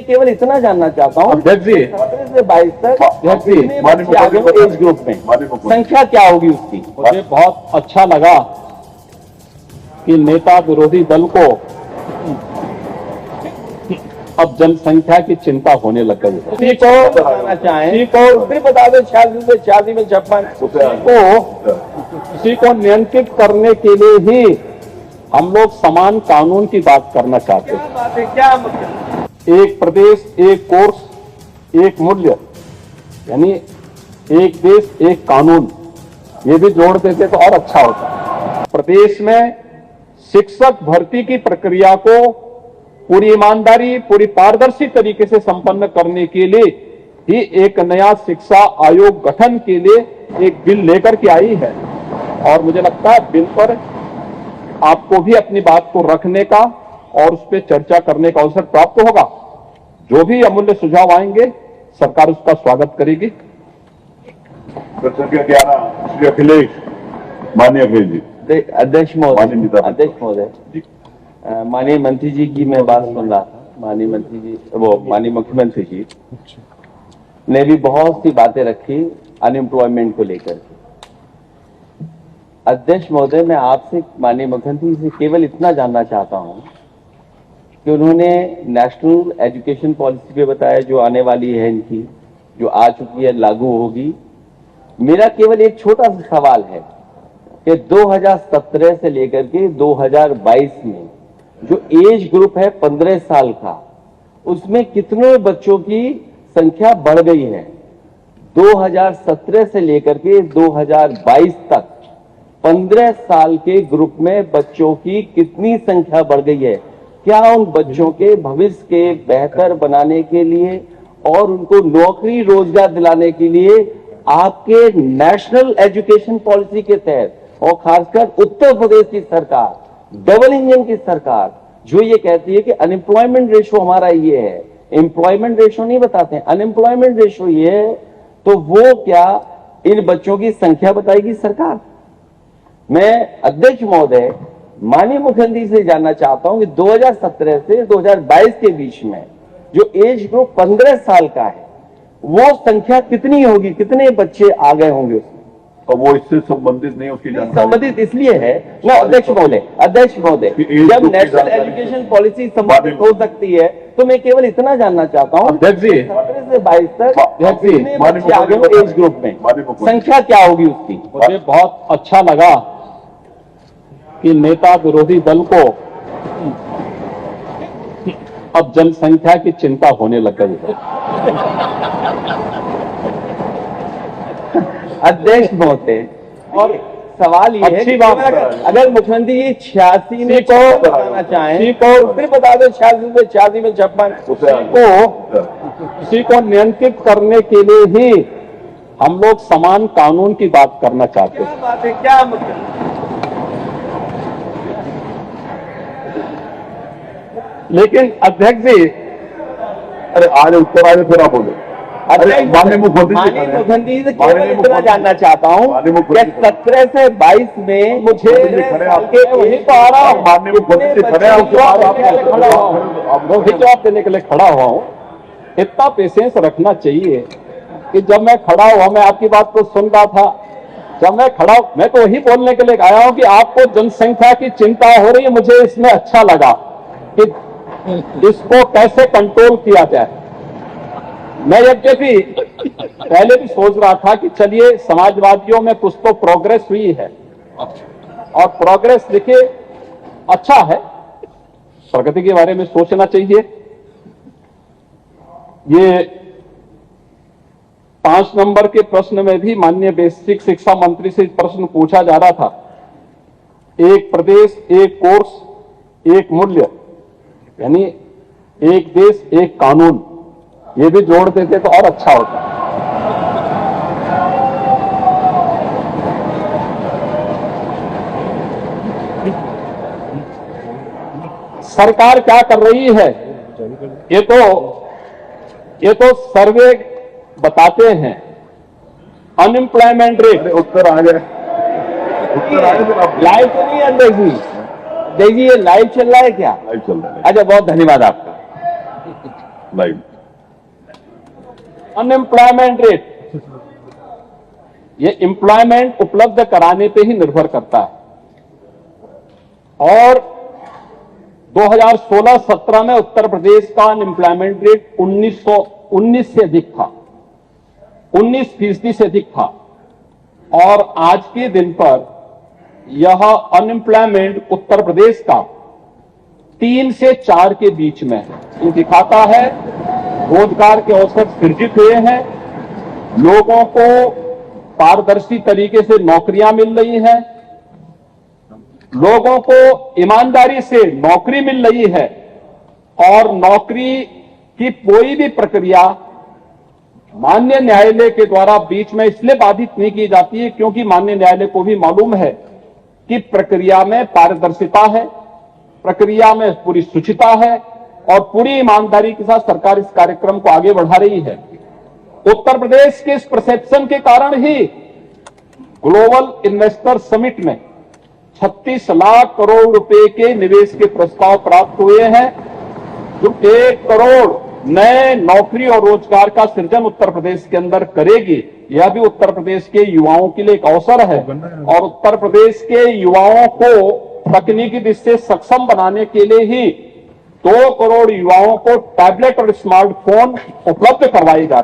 केवल इतना जानना चाहता हूँ, 17 से 22 तक एज ग्रुप में संख्या क्या होगी उसकी? मुझे बहुत अच्छा लगा कि नेता विरोधी दल को अब जनसंख्या की चिंता होने लग गई है। किसी को बताना चाहें तो फिर बता दो, 86 से 86 में 56 किसी को नियंत्रित करने के लिए ही हम लोग समान कानून की बात करना चाहते हैं। क्या मतलब? एक प्रदेश एक कोर्स एक मूल्य, यानी एक देश एक कानून, ये भी जोड़ देते तो और अच्छा होता। प्रदेश में शिक्षक भर्ती की प्रक्रिया को पूरी ईमानदारी, पूरी पारदर्शी तरीके से संपन्न करने के लिए ही एक नया शिक्षा आयोग गठन के लिए एक बिल लेकर के आई है, और मुझे लगता है बिल पर आपको भी अपनी बात को रखने का और उस पर चर्चा करने का अवसर प्राप्त होगा। जो भी अमूल्य सुझाव आएंगे सरकार उसका स्वागत करेगी। प्रसंग 11 श्री अखिलेश, माननीय अखिलेश जी। अध्यक्ष महोदय, माननीय मंत्री जी की मैं बात सुन रहा था। माननीय मंत्री जी, वो माननीय मुख्यमंत्री जी ने भी बहुत सी बातें रखी अनएम्प्लॉयमेंट को लेकर के। अध्यक्ष महोदय, मैं आपसे माननीय मुख्यमंत्री से केवल इतना जानना चाहता हूं कि उन्होंने नेशनल एजुकेशन पॉलिसी पे बताया जो आने वाली है इनकी, जो आ चुकी है, लागू होगी। मेरा केवल एक छोटा सा सवाल है कि 2017 से लेकर के 2022 में जो एज ग्रुप है 15 साल का, उसमें कितने बच्चों की संख्या बढ़ गई है? 2017 से लेकर के 2022 तक 15 साल के ग्रुप में बच्चों की कितनी संख्या बढ़ गई है? क्या उन बच्चों के भविष्य के बेहतर बनाने के लिए और उनको नौकरी रोजगार दिलाने के लिए आपके नेशनल एजुकेशन पॉलिसी के तहत, और खासकर उत्तर प्रदेश की सरकार, डबल इंजन की सरकार, जो ये कहती है कि अनएम्प्लॉयमेंट रेशो हमारा ये है, एम्प्लॉयमेंट रेशो नहीं बताते हैं, अनएम्प्लॉयमेंट रेशो ये है, तो वो क्या इन बच्चों की संख्या बताएगी सरकार? मैं अध्यक्ष महोदय माननीय मुख्यमंत्री से जानना चाहता हूं कि 2017 से 2022 के बीच में जो एज ग्रुप 15 साल का है, वो संख्या कितनी होगी, कितने बच्चे आ गए होंगे उसमें? और वो इससे संबंधित नहीं, उसकी जानकारी संबंधित इसलिए है ना अध्यक्ष महोदय, जब नेशनल एजुकेशन पॉलिसी संबंधित हो सकती है तो मैं केवल इतना जानना चाहता हूँ, 17 से 22 तक कितने बच्चे आ गए एज ग्रुप में, संख्या क्या होगी उसकी? मुझे बहुत अच्छा लगा कि नेता विरोधी दल को अब जनसंख्या की चिंता होने लग गई है। अध्यक्ष महोदय, और सवाल ये है कि अगर मुख्यमंत्री जी 86 में को बताना चाहें तो फिर बता दो, 86 से 86 में 56 किसी को नियंत्रित करने के लिए ही हम लोग समान कानून की बात करना चाहते हैं। बात है, क्या मतलब? लेकिन अध्यक्ष जी, अरे आज उत्तर आगे फिर आप बोले। माननीय मुख्यमंत्री से केवल इतना जानना चाहता हूँ कि 17 से 22 में मुझे वही तो आ रहा हूँ, माननीय मुख्यमंत्री खड़े जवाब देने के लिए खड़ा हुआ हूँ। इतना पेशेंस रखना चाहिए कि जब मैं खड़ा हुआ, मैं आपकी बात को सुन रहा था, जब मैं खड़ा, मैं तो वही बोलने के लिए आया हूँ कि आपको जनसंख्या की चिंता हो रही है। मुझे इसमें अच्छा लगा कि इसको कैसे कंट्रोल किया जाए। मैं यद्यपि पहले भी सोच रहा था कि चलिए समाजवादियों में कुछ तो प्रोग्रेस हुई है, और प्रोग्रेस देखिए अच्छा है, प्रगति के बारे में सोचना चाहिए। ये 5 नंबर के प्रश्न में भी माननीय बेसिक शिक्षा मंत्री से प्रश्न पूछा जा रहा था, एक प्रदेश एक कोर्स एक मूल्य, यानी एक देश एक कानून, ये भी जोड़ देते तो और अच्छा होता। सरकार क्या कर रही है, ये तो सर्वे बताते हैं। अनएम्प्लॉयमेंट रेट, उत्तर आ गए, लाइव तो नहीं है अध्यक्ष जी, ये लाइव चल रहा है क्या? लाइव चल रहा है। अच्छा, बहुत धन्यवाद आपका। लाइव। अनएम्प्लॉयमेंट रेट, ये एम्प्लॉयमेंट उपलब्ध कराने पे ही निर्भर करता है। और 2016-17 में उत्तर प्रदेश का अनएम्प्लॉयमेंट रेट 19 से अधिक था, 19% से अधिक था। और आज के दिन पर यह अनएम्प्लॉयमेंट उत्तर प्रदेश का 3 से 4 के बीच में है। ये दिखाता है रोजगार के अवसर सृजित हुए हैं, लोगों को पारदर्शी तरीके से नौकरियां मिल रही हैं, लोगों को ईमानदारी से नौकरी मिल रही है, और नौकरी की कोई भी प्रक्रिया माननीय न्यायालय के द्वारा बीच में इसलिए बाधित नहीं की जाती है क्योंकि माननीय न्यायालय को भी मालूम है कि प्रक्रिया में पारदर्शिता है, प्रक्रिया में पूरी शुचिता है और पूरी ईमानदारी के साथ सरकार इस कार्यक्रम को आगे बढ़ा रही है। उत्तर प्रदेश के इस परसेप्शन के कारण ही ग्लोबल इन्वेस्टर समिट में 36 लाख करोड़ रुपए के निवेश के प्रस्ताव प्राप्त हुए हैं, जो 1 करोड़ नए नौकरी और रोजगार का सृजन उत्तर प्रदेश के अंदर करेगी। यह भी उत्तर प्रदेश के युवाओं के लिए एक अवसर है और उत्तर प्रदेश के युवाओं को तकनीकी दृष्टि से सक्षम बनाने के लिए ही 2 करोड़ युवाओं को टैबलेट और स्मार्टफोन उपलब्ध करवाए जा रहे हैं।